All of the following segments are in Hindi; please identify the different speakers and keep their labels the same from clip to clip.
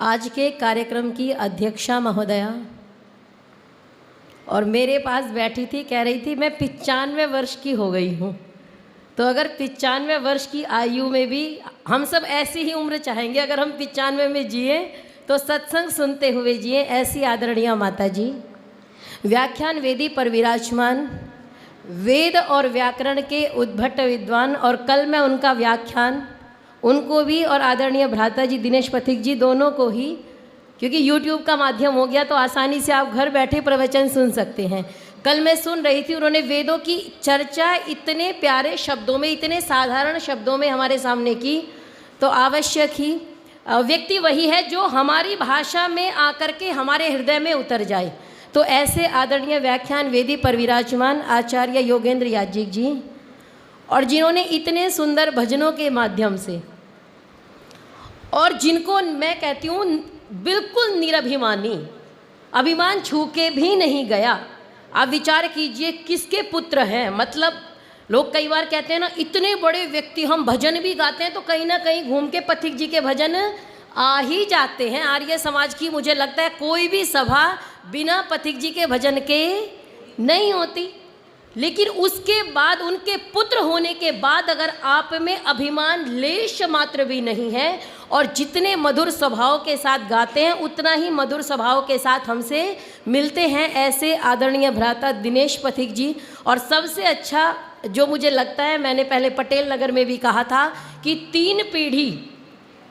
Speaker 1: आज के कार्यक्रम की अध्यक्षा महोदया और मेरे पास बैठी थी, कह रही थी मैं 95 वर्ष की हो गई हूँ। तो अगर 95 वर्ष की आयु में भी हम सब ऐसी ही उम्र चाहेंगे, अगर हम 95 में जिए तो सत्संग सुनते हुए जिए। ऐसी आदरणीय माता जी व्याख्यान वेदी पर विराजमान, वेद और व्याकरण के उद्भट विद्वान, और कल मैं उनका व्याख्यान उनको भी और आदरणीय भ्राता जी दिनेश पथिक जी दोनों को ही, क्योंकि YouTube का माध्यम हो गया तो आसानी से आप घर बैठे प्रवचन सुन सकते हैं। कल मैं सुन रही थी, उन्होंने वेदों की चर्चा इतने प्यारे शब्दों में, इतने साधारण शब्दों में हमारे सामने की। तो आवश्यक ही व्यक्ति वही है जो हमारी भाषा में आकर के हमारे हृदय में उतर जाए। तो ऐसे आदरणीय व्याख्यान वेदी पर विराजमान आचार्य योगेंद्र याज्ञिक जी, और जिन्होंने इतने सुंदर भजनों के माध्यम से, और जिनको मैं कहती हूँ बिल्कुल निरभिमानी, अभिमान छू के भी नहीं गया। आप विचार कीजिए किसके पुत्र हैं। मतलब लोग कई बार कहते हैं ना, इतने बड़े व्यक्ति, हम भजन भी गाते हैं तो कहीं ना कहीं घूम के पथिक जी के भजन आ ही जाते हैं। आर्य समाज की मुझे लगता है कोई भी सभा बिना पथिक जी के भजन के नहीं होती। लेकिन उसके बाद, उनके पुत्र होने के बाद, अगर आप में अभिमान लेश मात्र भी नहीं है और जितने मधुर स्वभाव के साथ गाते हैं उतना ही मधुर स्वभाव के साथ हमसे मिलते हैं, ऐसे आदरणीय भ्राता दिनेश पथिक जी। और सबसे अच्छा जो मुझे लगता है, मैंने पहले पटेल नगर में भी कहा था कि 3 पीढ़ी,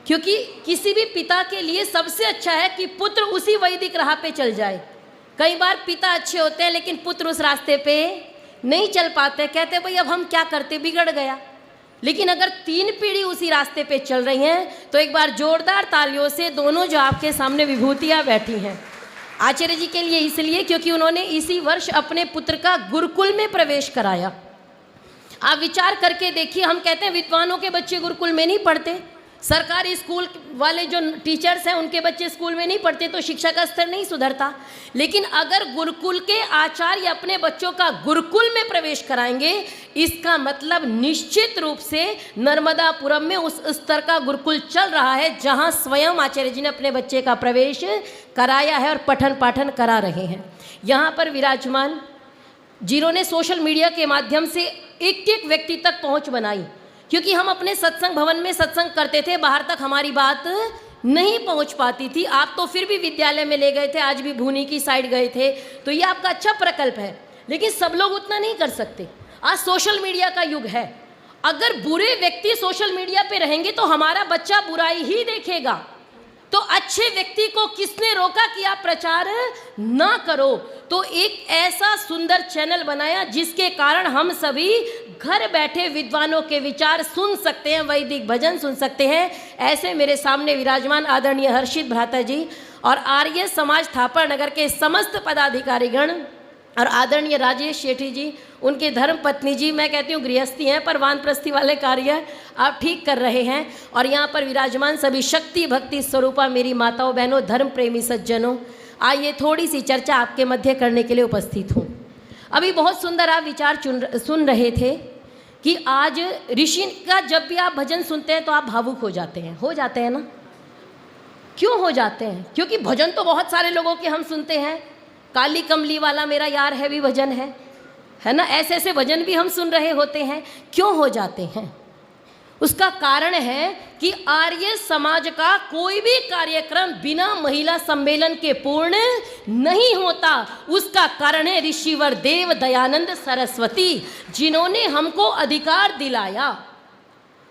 Speaker 1: क्योंकि किसी भी पिता के लिए सबसे अच्छा है कि पुत्र उसी वैदिक राह पे चल जाए। कई बार पिता अच्छे होते हैं लेकिन पुत्र उस रास्ते पे नहीं चल पाते, कहते भाई अब हम क्या करते, बिगड़ गया। लेकिन अगर 3 पीढ़ी उसी रास्ते पे चल रही हैं तो एक बार जोरदार तालियों से दोनों जो आपके सामने विभूतियाँ बैठी हैं आचार्य जी के लिए, इसलिए क्योंकि उन्होंने इसी वर्ष अपने पुत्र का गुरुकुल में प्रवेश कराया। आप विचार करके देखिए, हम कहते हैं विद्वानों के बच्चे गुरुकुल में नहीं पढ़ते, सरकारी स्कूल वाले जो टीचर्स हैं उनके बच्चे स्कूल में नहीं पढ़ते, तो शिक्षा का स्तर नहीं सुधरता। लेकिन अगर गुरुकुल के आचार्य अपने बच्चों का गुरुकुल में प्रवेश कराएंगे, इसका मतलब निश्चित रूप से नर्मदापुरम में उस स्तर का गुरुकुल चल रहा है जहां स्वयं आचार्य जी ने अपने बच्चे का प्रवेश कराया है और पठन पाठन करा रहे हैं। यहाँ पर विराजमान जिन्होंने सोशल मीडिया के माध्यम से एक एक व्यक्ति तक पहुँच बनाई, क्योंकि हम अपने सत्संग भवन में सत्संग करते थे, बाहर तक हमारी बात नहीं पहुंच पाती थी। आप तो फिर भी विद्यालय में ले गए थे, आज भी भूनी की साइड गए थे, तो ये आपका अच्छा प्रकल्प है। लेकिन सब लोग उतना नहीं कर सकते। आज सोशल मीडिया का युग है, अगर बुरे व्यक्ति सोशल मीडिया पे रहेंगे तो हमारा बच्चा बुराई ही देखेगा। तो अच्छे व्यक्ति को किसने रोका कि आप प्रचार ना करो? तो एक ऐसा सुंदर चैनल बनाया जिसके कारण हम सभी घर बैठे विद्वानों के विचार सुन सकते हैं, वैदिक भजन सुन सकते हैं। ऐसे मेरे सामने विराजमान आदरणीय हर्षित भ्राता जी और आर्य समाज थापर नगर के समस्त पदाधिकारीगण और आदरणीय राजेश शेठी जी, उनके धर्म पत्नी जी, मैं कहती हूँ गृहस्थी हैं पर वानप्रस्थी वाले कार्य आप ठीक कर रहे हैं। और यहाँ पर विराजमान सभी शक्ति भक्ति स्वरूपा मेरी माताओं बहनों, धर्म प्रेमी सज्जनों, आइए थोड़ी सी चर्चा आपके मध्य करने के लिए उपस्थित हूँ। अभी बहुत सुंदर आप विचार सुन रहे थे कि आज ऋषि का जब भी आप भजन सुनते हैं तो आप भावुक हो जाते हैं ना? क्यों हो जाते हैं? क्योंकि भजन तो बहुत सारे लोगों के हम सुनते हैं, काली कमली वाला मेरा यार है भी भजन है ना, ऐसे ऐसे भजन भी हम सुन रहे होते हैं। क्यों हो जाते हैं? उसका कारण है कि आर्य समाज का कोई भी कार्यक्रम बिना महिला सम्मेलन के पूर्ण नहीं होता। उसका कारण है ऋषिवर देव दयानंद सरस्वती, जिन्होंने हमको अधिकार दिलाया।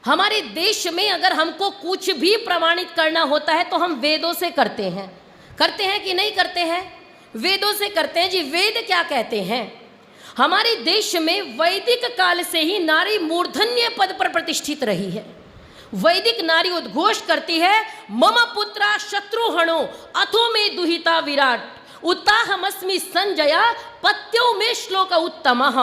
Speaker 1: हमारे देश में अगर हमको कुछ भी प्रमाणित करना होता है तो हम वेदों से करते हैं कि नहीं करते हैं? वेदों से करते हैं जी। वेद क्या कहते हैं? हमारे देश में वैदिक काल से ही नारी मूर्धन्य पद पर प्रतिष्ठित रही है। वैदिक नारी उद्घोष करती है, मम पुत्रा शत्रुहणो अथो में दुहिता विराट उत्ताहमस्मि संजया पत्यो में श्लोक उत्तमः।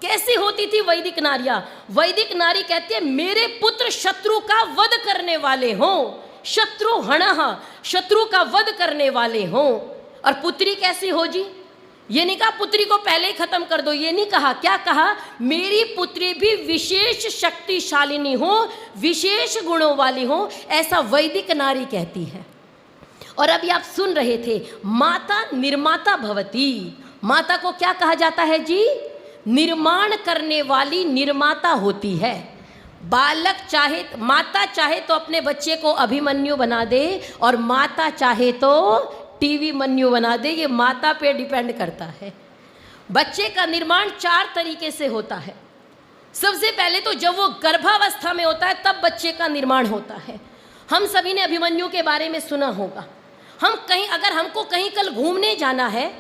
Speaker 1: कैसी होती थी वैदिक नारियां? वैदिक नारी कहती है मेरे पुत्र शत्रु का वध करने वाले हों, शत्रुहणः, शत्रु का वध करने वाले हों। और पुत्री कैसी हो जी? ये नहीं कहा पुत्री को पहले ही खत्म कर दो, ये नहीं कहा। क्या कहा? मेरी पुत्री भी विशेष शक्तिशालिनी हो, विशेष गुणों वाली हो, ऐसा वैदिक नारी कहती है। और अभी आप सुन रहे थे, माता निर्माता भवती। माता को क्या कहा जाता है जी? निर्माण करने वाली निर्माता होती है। बालक चाहे, माता चाहे तो अपने बच्चे को अभिमन्यु बना दे, और माता चाहे तो टीवी मन्यु बना दे। ये माता पे डिपेंड करता है। बच्चे का निर्माण 4 तरीके से होता है। सबसे पहले तो जब वो गर्भावस्था में होता है तब बच्चे का निर्माण होता है। हम सभी ने अभिमन्यु के बारे में सुना होगा। हम कहीं, अगर हमको कहीं कल घूमने जाना है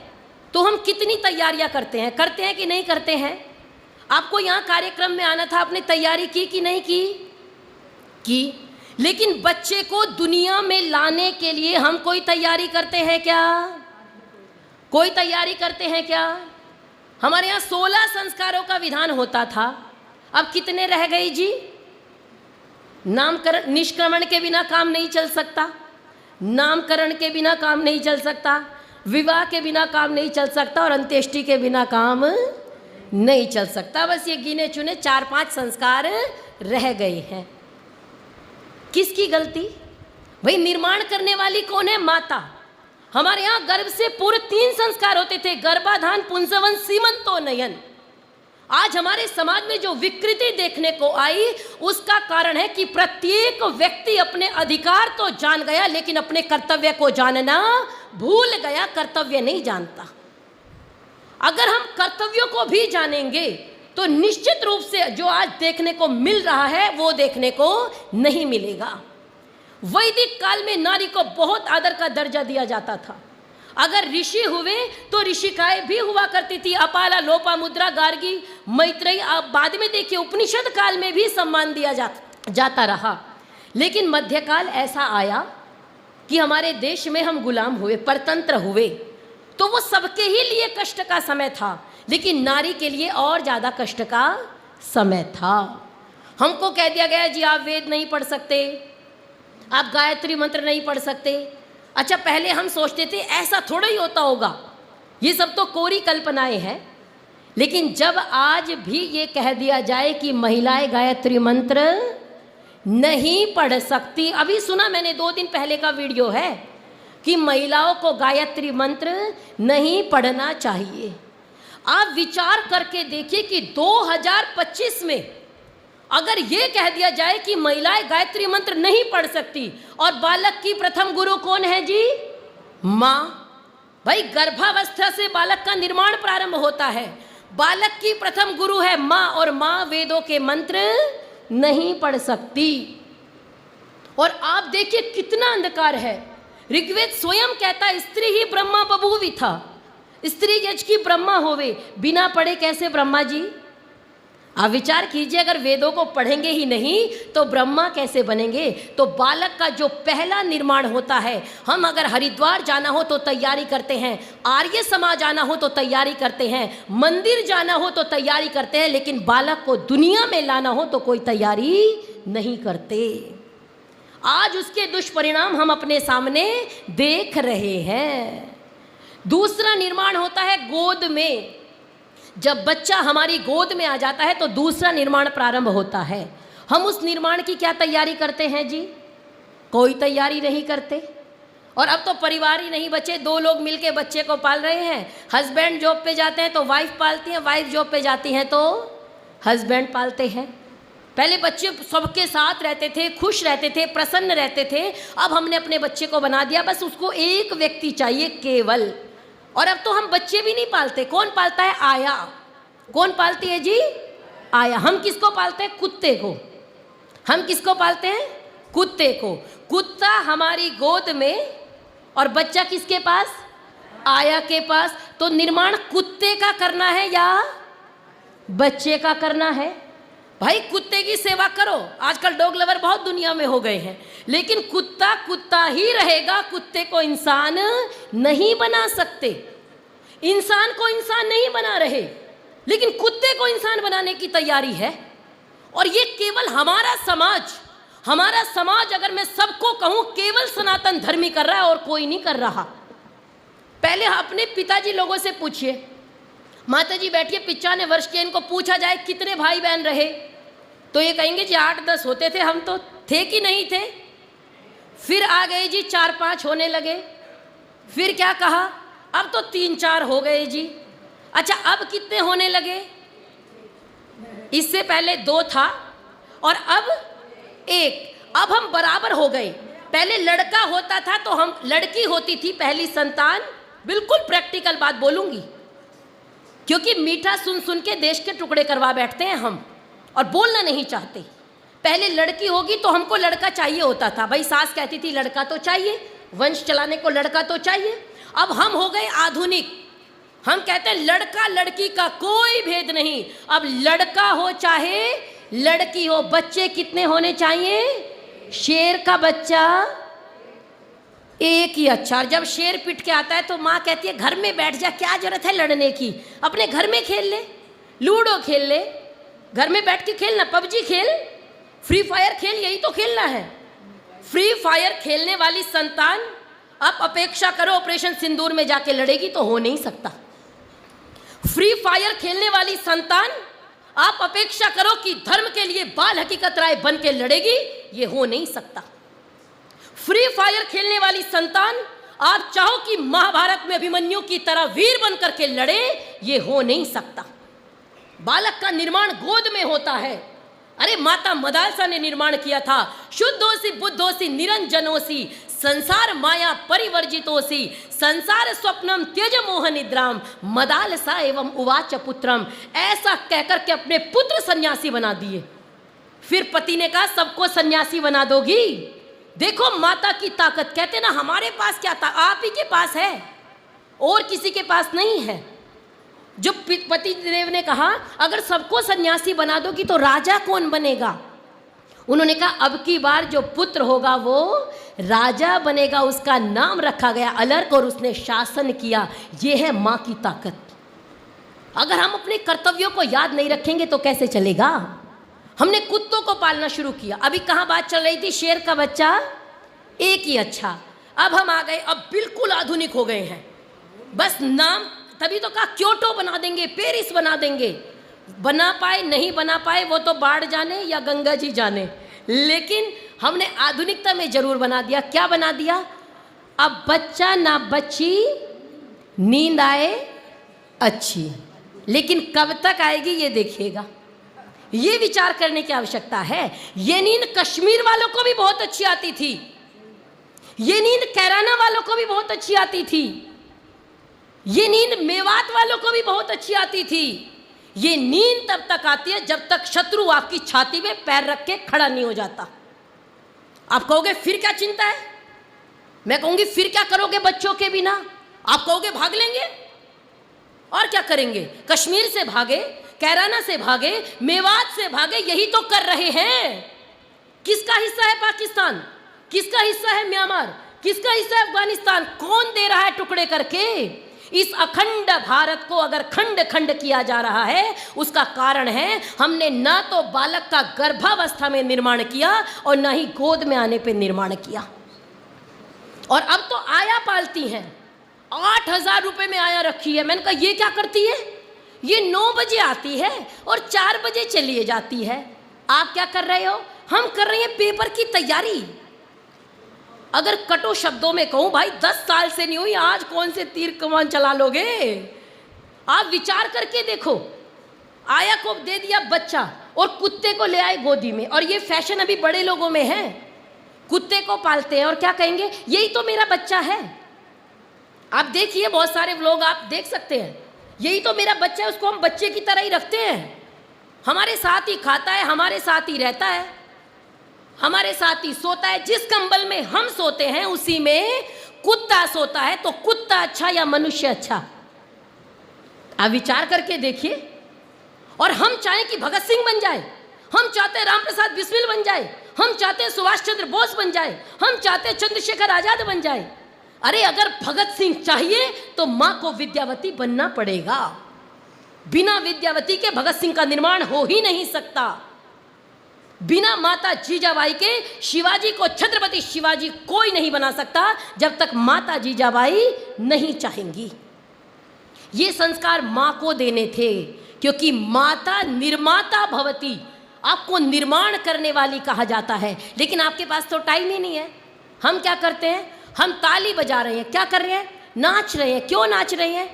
Speaker 1: तो हम कितनी तैयारियां करते हैं कि नहीं करते हैं? आपको यहाँ कार्यक्रम में आना था, आपने तैयारी की कि नहीं की? लेकिन बच्चे को दुनिया में लाने के लिए हम कोई तैयारी करते हैं क्या? कोई तैयारी करते हैं क्या? हमारे यहाँ 16 संस्कारों का विधान होता था, अब कितने रह गए जी? नामकरण, निष्क्रमण के बिना काम नहीं चल सकता, नामकरण के बिना काम नहीं चल सकता, विवाह के बिना काम नहीं चल सकता, और अंत्येष्टि के बिना काम नहीं चल सकता। बस ये गिने चुने 4-5 संस्कार रह गए हैं। किसकी गलती? भाई निर्माण करने वाली कौन है? माता। हमारे यहाँ गर्भ से पूर्व 3 संस्कार होते थे, गर्भाधान, पुंसवन, सीमंतोन्नयन। आज हमारे समाज में जो विकृति देखने को आई, उसका कारण है कि प्रत्येक व्यक्ति अपने अधिकार तो जान गया, लेकिन अपने कर्तव्य को जानना भूल गया, कर्तव्य नहीं जानता। अगर हम कर्तव्यों को भी जानेंगे तो निश्चित रूप से जो आज देखने को मिल रहा है वो देखने को नहीं मिलेगा। वैदिक काल में नारी को बहुत आदर का दर्जा दिया जाता था। अगर ऋषि हुए तो ऋषिकाएं भी हुआ करती थी, अपाला, लोपामुद्रा, गार्गी, मैत्रेयी। आप बाद में देखिए उपनिषद काल में भी सम्मान दिया जाता रहा। लेकिन मध्यकाल ऐसा आया कि हमारे देश में हम गुलाम हुए, परतंत्र हुए, तो वो सबके ही लिए कष्ट का समय था, लेकिन नारी के लिए और ज़्यादा कष्ट का समय था। हमको कह दिया गया जी आप वेद नहीं पढ़ सकते, आप गायत्री मंत्र नहीं पढ़ सकते। अच्छा, पहले हम सोचते थे ऐसा थोड़ा ही होता होगा, ये सब तो कोरी कल्पनाएं हैं। लेकिन जब आज भी ये कह दिया जाए कि महिलाएं गायत्री मंत्र नहीं पढ़ सकती, अभी सुना मैंने 2 दिन पहले का वीडियो है कि महिलाओं को गायत्री मंत्र नहीं पढ़ना चाहिए। आप विचार करके देखिए कि 2025 में अगर ये कह दिया जाए कि महिलाएं गायत्री मंत्र नहीं पढ़ सकती, और बालक की प्रथम गुरु कौन है जी? माँ। भाई गर्भावस्था से बालक का निर्माण प्रारंभ होता है, बालक की प्रथम गुरु है माँ, और माँ वेदों के मंत्र नहीं पढ़ सकती। और आप देखिए कितना अंधकार है। ऋग्वेद स्वयं कहता है स्त्री ही ब्रह्मा बभूवि था, स्त्री यज की ब्रह्मा होवे। बिना पढ़े कैसे ब्रह्मा जी? आप विचार कीजिए, अगर वेदों को पढ़ेंगे ही नहीं तो ब्रह्मा कैसे बनेंगे? तो बालक का जो पहला निर्माण होता है, हम अगर हरिद्वार जाना हो तो तैयारी करते हैं, आर्य समाज जाना हो तो तैयारी करते हैं, मंदिर जाना हो तो तैयारी करते हैं, लेकिन बालक को दुनिया में लाना हो तो कोई तैयारी नहीं करते। आज उसके दुष्परिणाम हम अपने सामने देख रहे हैं। दूसरा निर्माण होता है गोद में। जब बच्चा हमारी गोद में आ जाता है तो दूसरा निर्माण प्रारंभ होता है। हम उस निर्माण की क्या तैयारी करते हैं जी? कोई तैयारी नहीं करते। और अब तो परिवार ही नहीं बचे, 2 लोग मिलके बच्चे को पाल रहे हैं। हस्बैंड जॉब पे जाते हैं तो वाइफ पालती है, वाइफ जॉब पे जाती हैं तो हस्बैंड पालते हैं। पहले बच्चे सबके साथ रहते थे, खुश रहते थे, प्रसन्न रहते थे। अब हमने अपने बच्चे को बना दिया बस उसको एक व्यक्ति चाहिए केवल। और अब तो हम बच्चे भी नहीं पालते। कौन पालता है? आया। कौन पालती है जी? आया। हम किसको पालते हैं? कुत्ते को। हम किसको पालते हैं? कुत्ते को। कुत्ता हमारी गोद में और बच्चा किसके पास? आया के पास। तो निर्माण कुत्ते का करना है या बच्चे का करना है? भाई कुत्ते की सेवा करो। आजकल डॉग लवर बहुत दुनिया में हो गए हैं, लेकिन कुत्ता कुत्ता ही रहेगा। कुत्ते को इंसान नहीं बना सकते। इंसान को इंसान नहीं बना रहे, लेकिन कुत्ते को इंसान बनाने की तैयारी है। और ये केवल हमारा समाज अगर मैं सबको कहूं केवल सनातन धर्मी कर रहा है और कोई नहीं कर रहा। पहले अपने पिताजी लोगों से पूछिए, माता जी बैठिए 95 वर्ष के, इनको पूछा जाए कितने भाई बहन रहे तो ये कहेंगे जी 8-10 होते थे। हम तो थे कि नहीं थे? फिर आ गए जी 4-5 होने लगे। फिर क्या कहा, अब तो 3-4 हो गए जी। अच्छा अब कितने होने लगे, इससे पहले 2 था और अब 1। अब हम बराबर हो गए। पहले लड़का होता था तो हम, लड़की होती थी पहली संतान, बिल्कुल प्रैक्टिकल बात बोलूंगी, क्योंकि मीठा सुन सुन के देश के टुकड़े करवा बैठते हैं हम और बोलना नहीं चाहते। पहले लड़की होगी तो हमको लड़का चाहिए होता था, भाई सास कहती थी लड़का तो चाहिए, वंश चलाने को लड़का तो चाहिए। अब हम हो गए आधुनिक, हम कहते हैं लड़का लड़की का कोई भेद नहीं, अब लड़का हो चाहे लड़की हो, बच्चे कितने होने चाहिए, शेर का बच्चा एक ही अच्छा। और जब शेर पिट के आता है तो माँ कहती है घर में बैठ जा, क्या जरूरत है लड़ने की, अपने घर में खेल ले, लूडो खेल ले, घर में बैठ के खेलना, पबजी खेल, फ्री फायर खेल, यही तो खेलना है। फ्री फायर खेलने वाली संतान अब अपेक्षा करो ऑपरेशन सिंदूर में जाके लड़ेगी तो हो नहीं सकता। फ्री फायर खेलने वाली संतान आप अपेक्षा करो कि धर्म के लिए बाल हकीकत राय बन के लड़ेगी, ये हो नहीं सकता। फ्री फायर खेलने वाली संतान आप चाहो कि महाभारत में अभिमन्यु की तरह वीर बन करके लड़े, ये हो नहीं सकता। बालक का निर्माण गोद में होता है। अरे माता मदालसा ने निर्माण किया था, शुद्धोसी बुद्धोसी निरंजनोसी संसार माया परिवर्जितोसी संसार स्वप्नम त्यज मोह निद्राम मदालसा एवं उवाच पुत्रम, ऐसा कहकर के अपने पुत्र सन्यासी बना दिए। फिर पति ने कहा सबको सन्यासी बना दोगी, देखो माता की ताकत। कहते ना हमारे पास क्या था, आप ही के पास है और किसी के पास नहीं है। जो पति देव ने कहा अगर सबको सन्यासी बना दोगी तो राजा कौन बनेगा, उन्होंने कहा अब की बार जो पुत्र होगा वो राजा बनेगा। उसका नाम रखा गया अलर्क और उसने शासन किया। ये है माँ की ताकत। अगर हम अपने कर्तव्यों को याद नहीं रखेंगे तो कैसे चलेगा। हमने कुत्तों को पालना शुरू किया। अभी कहाँ बात चल रही थी, शेर का बच्चा एक ही अच्छा। अब हम आ गए, अब बिल्कुल आधुनिक हो गए हैं। बस नाम, तभी तो कहा क्योटो बना देंगे, पेरिस बना देंगे। बना पाए नहीं बना पाए वो तो बाढ़ जाने या गंगा जी जाने, लेकिन हमने आधुनिकता में जरूर बना दिया। क्या बना दिया, अब बच्चा ना बच्ची, नींद आए अच्छी, लेकिन कब तक आएगी ये देखिएगा। ये विचार करने की आवश्यकता है। ये नींद कश्मीर वालों को भी बहुत अच्छी आती थी, ये नींद कैराना वालों को भी बहुत अच्छी आती थी, ये नींद मेवात वालों को भी बहुत अच्छी आती थी। ये नींद तब तक आती है जब तक शत्रु आपकी छाती में पैर रख के खड़ा नहीं हो जाता। आप कहोगे फिर क्या चिंता है, मैं कहूंगी फिर क्या करोगे बच्चों के बिना। आप कहोगे भाग लेंगे, और क्या करेंगे, कश्मीर से भागे, कैराना से भागे, मेवात से भागे, यही तो कर रहे हैं। किसका हिस्सा है पाकिस्तान, किसका हिस्सा है म्यांमार, किसका हिस्सा है अफगानिस्तान, कौन दे रहा है टुकड़े करके। इस अखंड भारत को अगर खंड खंड किया जा रहा है, उसका कारण है हमने ना तो बालक का गर्भावस्था में निर्माण किया और ना ही गोद में आने पे निर्माण किया। और अब तो आया पालती हैं, 8,000 रुपए में आया रखी है। मैंने कहा ये क्या करती है, ये 9 बजे आती है और 4 बजे चली जाती है। आप क्या कर रहे हो, हम कर रहे हैं पेपर की तैयारी। अगर कटो शब्दों में कहूं भाई 10 साल से नहीं हुई, आज कौन से तीर कमान चला लोगे। आप विचार करके देखो, आया को दे दिया बच्चा और कुत्ते को ले आए गोदी में, और ये फैशन अभी बड़े लोगों में है, कुत्ते को पालते हैं और क्या कहेंगे यही तो मेरा बच्चा है। आप देखिए बहुत सारे लोग आप देख सकते हैं, यही तो मेरा बच्चा है, उसको हम बच्चे की तरह ही रखते हैं, हमारे साथ ही खाता है, हमारे साथ ही रहता है, हमारे साथ ही सोता है। जिस कंबल में हम सोते हैं उसी में कुत्ता सोता है, तो कुत्ता अच्छा या मनुष्य अच्छा, आप विचार करके देखिए। और हम चाहें कि भगत सिंह बन जाए, हम चाहते हैं राम प्रसाद बिस्मिल बन जाए, हम चाहते हैं सुभाष चंद्र बोस बन जाए, हम चाहते हैं चंद्रशेखर आजाद बन जाए। अरे अगर भगत सिंह चाहिए तो मां को विद्यावती बनना पड़ेगा। बिना विद्यावती के भगत सिंह का निर्माण हो ही नहीं सकता। बिना माता जीजाबाई के शिवाजी को छत्रपति शिवाजी कोई नहीं बना सकता जब तक माता जीजाबाई नहीं चाहेंगी। ये संस्कार मां को देने थे, क्योंकि माता निर्माता भवती, आपको निर्माण करने वाली कहा जाता है। लेकिन आपके पास तो टाइम ही नहीं है, हम क्या करते हैं, हम ताली बजा रहे हैं, क्या कर रहे हैं, नाच रहे हैं। क्यों नाच रहे हैं?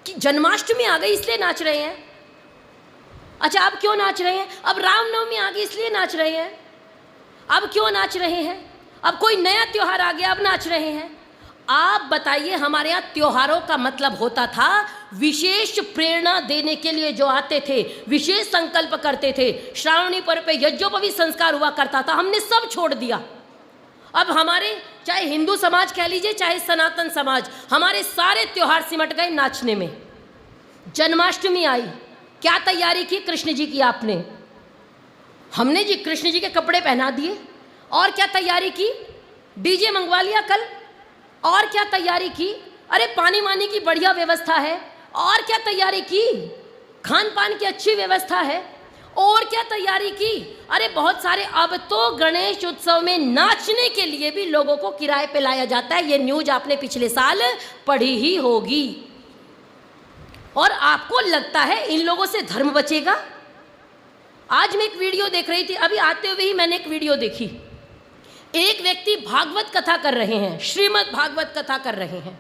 Speaker 1: कि जन्माष्टमी आ गई इसलिए नाच रहे हैं। अच्छा, अब क्यों नाच रहे हैं? अब रामनवमी आ गई इसलिए नाच रहे हैं। अब क्यों नाच रहे हैं? अब कोई नया त्योहार आ गया, अब नाच रहे हैं। आप बताइए, हमारे यहाँ त्योहारों का मतलब होता था विशेष प्रेरणा देने के लिए जो आते थे, विशेष संकल्प करते थे। श्रावणी पर्व पे यज्ञोपवीत संस्कार हुआ करता था, हमने सब छोड़ दिया। अब हमारे चाहे हिंदू समाज कह लीजिए चाहे सनातन समाज, हमारे सारे त्योहार सिमट गए नाचने में। जन्माष्टमी आई, क्या तैयारी की कृष्ण जी की आपने? हमने जी कृष्ण जी के कपड़े पहना दिए। और क्या तैयारी की? डीजे मंगवा लिया कल। और क्या तैयारी की? अरे पानी वानी की बढ़िया व्यवस्था है। और क्या तैयारी की? खान पान की अच्छी व्यवस्था है। और क्या तैयारी की? अरे बहुत सारे, अब तो गणेश उत्सव में नाचने के लिए भी लोगों को किराए पे लाया जाता है। ये न्यूज आपने पिछले साल पढ़ी ही होगी। और आपको लगता है इन लोगों से धर्म बचेगा? आज मैं एक वीडियो देख रही थी, अभी आते हुए ही मैंने एक वीडियो देखी। एक व्यक्ति भागवत कथा कर रहे हैं, श्रीमद् भागवत कथा कर रहे हैं,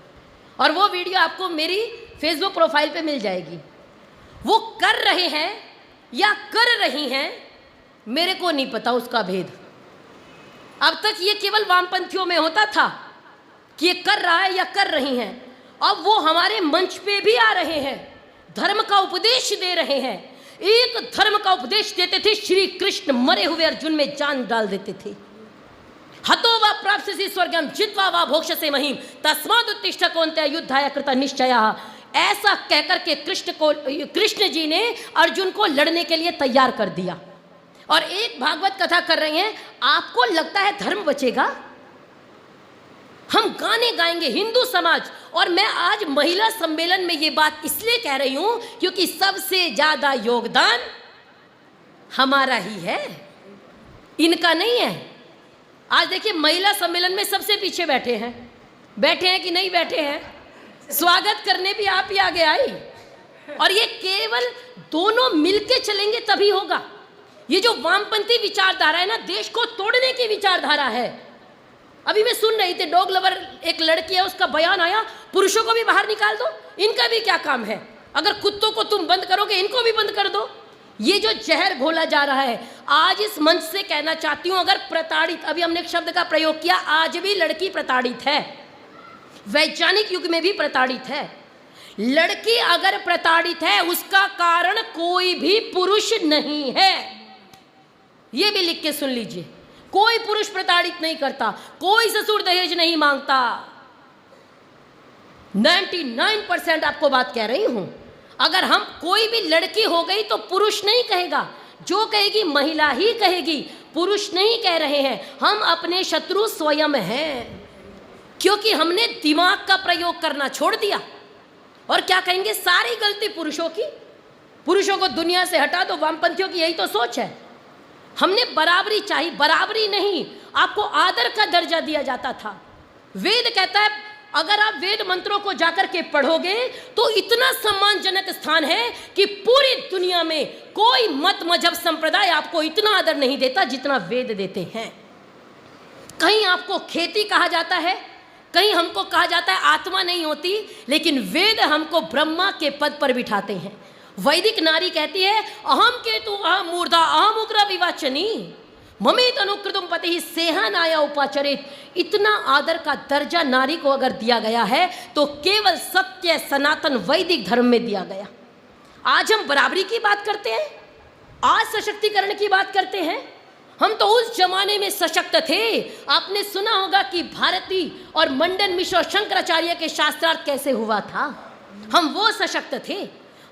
Speaker 1: और वो वीडियो आपको मेरी फेसबुक प्रोफाइल पे मिल जाएगी। वो कर रहे हैं या कर रही हैं, मेरे को नहीं पता उसका भेद। अब तक ये केवल वामपंथियों में होता था कि ये कर रहा है या कर रही हैं। अब वो हमारे मंच पे भी आ रहे हैं, धर्म का उपदेश दे रहे हैं। एक धर्म का उपदेश देते थे, श्री कृष्ण मरे हुए अर्जुन में जान डाल देते थे। हतो वा प्राप्स्यसि स्वर्गम जित्वा वा भोक्ष्यसे महीम तस्मादुत्तिष्ठ कौन्तेय युद्धाय कृत निश्चयः। ऐसा कहकर के कृष्ण जी ने अर्जुन को लड़ने के लिए तैयार कर दिया। और एक भागवत कथा कर रहे हैं। आपको लगता है धर्म बचेगा? हम गाने गाएंगे हिंदू समाज। और मैं आज महिला सम्मेलन में ये बात इसलिए कह रही हूं क्योंकि सबसे ज्यादा योगदान हमारा ही है, इनका नहीं है। आज देखिए महिला सम्मेलन में सबसे पीछे बैठे हैं कि नहीं बैठे हैं? स्वागत करने भी आप ही आगे आई। और ये केवल दोनों मिलके चलेंगे तभी होगा। ये जो वामपंथी विचारधारा है ना, देश को तोड़ने की विचारधारा है। अभी मैं सुन रही थी, डॉग लवर एक लड़की है, उसका बयान आया, पुरुषों को भी बाहर निकाल दो, इनका भी क्या काम है? अगर कुत्तों को तुम बंद करोगे, इनको भी बंद कर दो। ये जो जहर घोला जा रहा है, आज इस मंच से कहना चाहती हूं, अगर प्रताड़ित, अभी हमने एक शब्द का प्रयोग किया, आज भी लड़की प्रताड़ित है, वैज्ञानिक युग में भी प्रताड़ित है। लड़की अगर प्रताड़ित है, उसका कारण कोई भी पुरुष नहीं है। ये भी लिख के सुन लीजिए, कोई पुरुष प्रताड़ित नहीं करता, कोई ससुर दहेज नहीं मांगता। 99% आपको बात कह रही हूं। अगर हम कोई भी लड़की हो गई तो पुरुष नहीं कहेगा, जो कहेगी महिला ही कहेगी, पुरुष नहीं कह रहे हैं। हम अपने शत्रु स्वयं हैं, क्योंकि हमने दिमाग का प्रयोग करना छोड़ दिया। और क्या कहेंगे, सारी गलती पुरुषों की, पुरुषों को दुनिया से हटा दो। वामपंथियों की यही तो सोच है। हमने बराबरी चाहिए, बराबरी नहीं, आपको आदर का दर्जा दिया जाता था। वेद कहता है अगर आप वेद मंत्रों को जाकर के पढ़ोगे तो इतना सम्मानजनक स्थान है कि पूरी दुनिया में कोई मत मजहब संप्रदाय आपको इतना आदर नहीं देता जितना वेद देते हैं। कहीं आपको खेती कहा जाता है, कहीं हमको कहा जाता है आत्मा नहीं होती, लेकिन वेद हमको ब्रह्मा के पद पर बिठाते हैं। वैदिक नारी कहती है अहम केतु अहम मूर्धा अहम उग्र विवाचनी ममेत अनुकृतम पति सेहनाया उपाचरित। इतना आदर का दर्जा नारी को अगर दिया गया है तो केवल सत्य सनातन वैदिक धर्म में दिया गया। आज हम बराबरी की बात करते हैं, आज सशक्तिकरण की बात करते हैं। हम तो उस जमाने में सशक्त थे। आपने सुना होगा कि भारती और मंडन मिश्र और शंकराचार्य के शास्त्रार्थ कैसे हुआ था। हम वो सशक्त थे,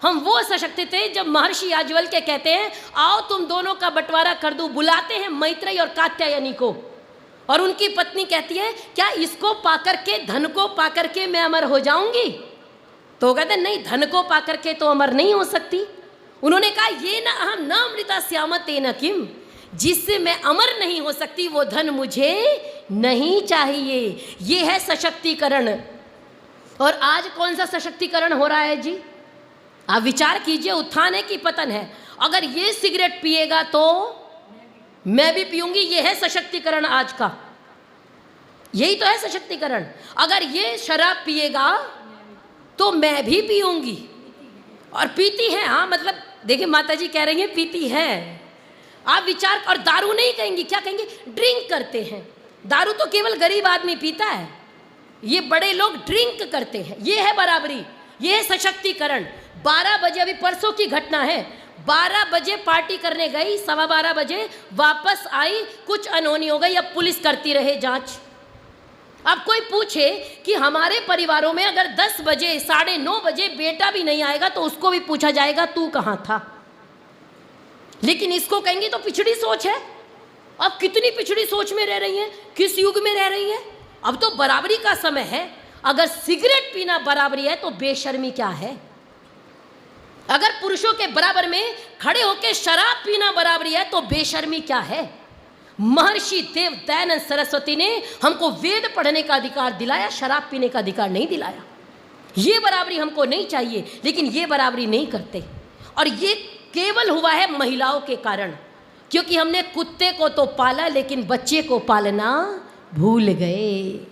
Speaker 1: हम वो सशक्त थे जब महर्षि याज्ञवल्क्य कहते हैं आओ तुम दोनों का बंटवारा कर दूं। बुलाते हैं मैत्रेयी और कात्यायनी को, और उनकी पत्नी कहती है क्या इसको पाकर के, धन को पाकर के मैं अमर हो जाऊंगी? तो कहते नहीं, धन को पाकर के तो अमर नहीं हो सकती। उन्होंने कहा ये ना अहम न अमृता स्याम तेन किम, जिससे मैं अमर नहीं हो सकती वो धन मुझे नहीं चाहिए। ये है सशक्तिकरण। और आज कौन सा सशक्तिकरण हो रहा है जी? आप विचार कीजिए, उत्थान है कि पतन है? अगर ये सिगरेट पिएगा तो मैं भी पीऊंगी, ये है सशक्तिकरण आज का। यही तो है सशक्तिकरण। अगर ये शराब पिएगा तो मैं भी पीऊंगी, और पीती है, हाँ मतलब देखिए माता जी कह रही हैं पीती है, आप विचार। और दारू नहीं कहेंगी, क्या कहेंगे? ड्रिंक करते हैं। दारू तो केवल गरीब आदमी पीता है, ये बड़े लोग ड्रिंक करते हैं। ये है बराबरी, ये है सशक्तिकरण। 12 बजे, अभी परसों की घटना है, 12 बजे पार्टी करने गई, 12:15 बजे वापस आई, कुछ अनहोनी हो गई, अब पुलिस करती रहे जांच। अब कोई पूछे कि हमारे परिवारों में अगर 10 बजे 9:30 बजे बेटा भी नहीं आएगा तो उसको भी पूछा जाएगा तू कहाँ था। लेकिन इसको कहेंगे तो पिछड़ी सोच है। अब कितनी पिछड़ी सोच में रह रही हैं, किस युग में रह रही हैं। अब तो बराबरी का समय है। अगर सिगरेट पीना बराबरी है तो बेशर्मी क्या है। अगर पुरुषों के बराबर में खड़े होकर शराब पीना बराबरी है तो बेशर्मी क्या है। महर्षि देव दयानंद सरस्वती ने हमको वेद पढ़ने का अधिकार दिलाया, शराब पीने का अधिकार नहीं दिलाया। ये बराबरी हमको नहीं चाहिए, लेकिन ये बराबरी नहीं करते। और ये केवल हुआ है महिलाओं के कारण, क्योंकि हमने कुत्ते को तो पाला लेकिन बच्चे को पालना भूल गए।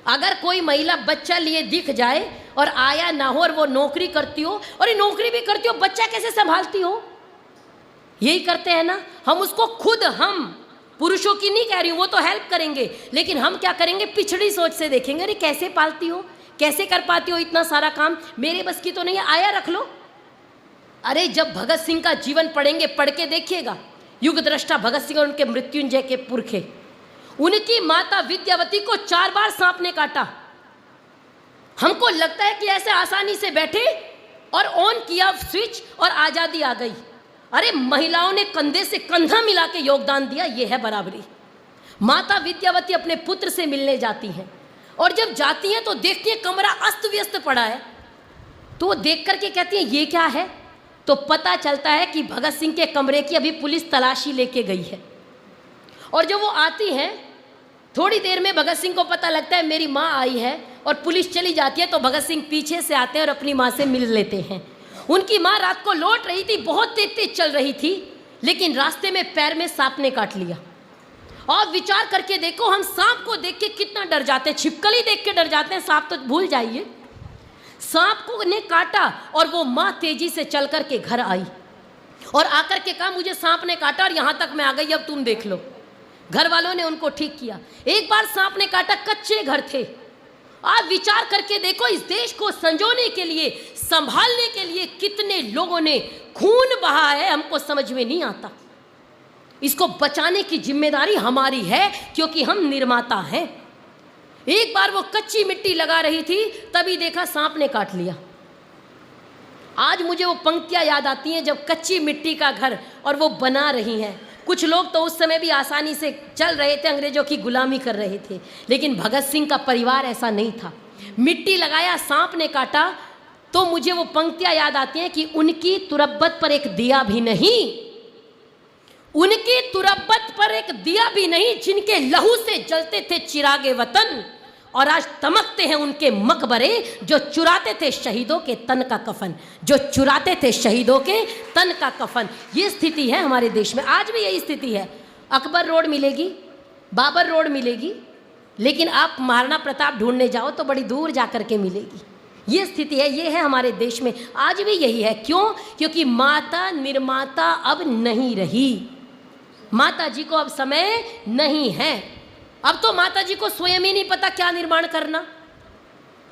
Speaker 1: अगर कोई महिला बच्चा लिए दिख जाए और आया ना हो और वो नौकरी करती हो, और ये नौकरी भी करती हो, बच्चा कैसे संभालती हो। यही करते हैं ना हम उसको खुद, हम पुरुषों की नहीं कह रही हूँ, वो तो हेल्प करेंगे, लेकिन हम क्या करेंगे, पिछड़ी सोच से देखेंगे, अरे कैसे पालती हो, कैसे कर पाती हो इतना सारा काम, मेरे बस की तो नहीं है, आया रख लो। अरे जब भगत सिंह का जीवन पढ़ेंगे, पढ़ के देखिएगा, युग दृष्टा भगत सिंह और उनके मृत्युंजय के पुरखे, उनकी माता विद्यावती को 4 बार सांप ने काटा। हमको लगता है कि ऐसे आसानी से बैठे और ऑन किया स्विच और आजादी आ गई। अरे महिलाओं ने कंधे से कंधा मिला के योगदान दिया, ये है बराबरी। माता विद्यावती अपने पुत्र से मिलने जाती हैं, और जब जाती हैं तो देखती हैं कमरा अस्त व्यस्त पड़ा है, तो वो देख करके कहती हैं ये क्या है। तो पता चलता है कि भगत सिंह के कमरे की अभी पुलिस तलाशी लेके गई है। और जब वो आती हैं, थोड़ी देर में भगत सिंह को पता लगता है मेरी माँ आई है, और पुलिस चली जाती है, तो भगत सिंह पीछे से आते हैं और अपनी माँ से मिल लेते हैं। उनकी माँ रात को लौट रही थी, बहुत तेज तेज चल रही थी, लेकिन रास्ते में पैर में सांप ने काट लिया। और विचार करके देखो, हम सांप को देख के कितना डर जाते हैं, छिपकली देख के डर जाते हैं, सांप तो भूल जाइए। सांप को ने काटा और वो माँ तेजी से चल करके घर आई और आकर के कहा मुझे सांप ने काटा और यहाँ तक मैं आ गई, अब तुम देख लो। घर वालों ने उनको ठीक किया। एक बार सांप ने काटा, कच्चे घर थे। आप विचार करके देखो, इस देश को संजोने के लिए, संभालने के लिए कितने लोगों ने खून बहा है, हमको समझ में नहीं आता। इसको बचाने की जिम्मेदारी हमारी है, क्योंकि हम निर्माता हैं। एक बार वो कच्ची मिट्टी लगा रही थी, तभी देखा सांप ने काट लिया। आज मुझे वो पंक्तियां याद आती हैं जब कच्ची मिट्टी का घर और वो बना रही हैं। कुछ लोग तो उस समय भी आसानी से चल रहे थे, अंग्रेजों की गुलामी कर रहे थे, लेकिन भगत सिंह का परिवार ऐसा नहीं था। मिट्टी लगाया, सांप ने काटा, तो मुझे वो पंक्तियां याद आती हैं कि उनकी तुरब्बत पर एक दिया भी नहीं, उनकी तुरब्बत पर एक दिया भी नहीं, जिनके लहू से जलते थे चिरागे वतन, और आज तमकते हैं उनके मकबरे जो चुराते थे शहीदों के तन का कफन, जो चुराते थे शहीदों के तन का कफन। ये स्थिति है हमारे देश में, आज भी यही स्थिति है। अकबर रोड मिलेगी, बाबर रोड मिलेगी, लेकिन आप महाराणा प्रताप ढूंढने जाओ तो बड़ी दूर जा कर के मिलेगी। ये स्थिति है, ये है हमारे देश में, आज भी यही है। क्यों? क्योंकि माता निर्माता अब नहीं रही, माता जी को अब समय नहीं है। अब तो माता जी को स्वयं ही नहीं पता क्या निर्माण करना।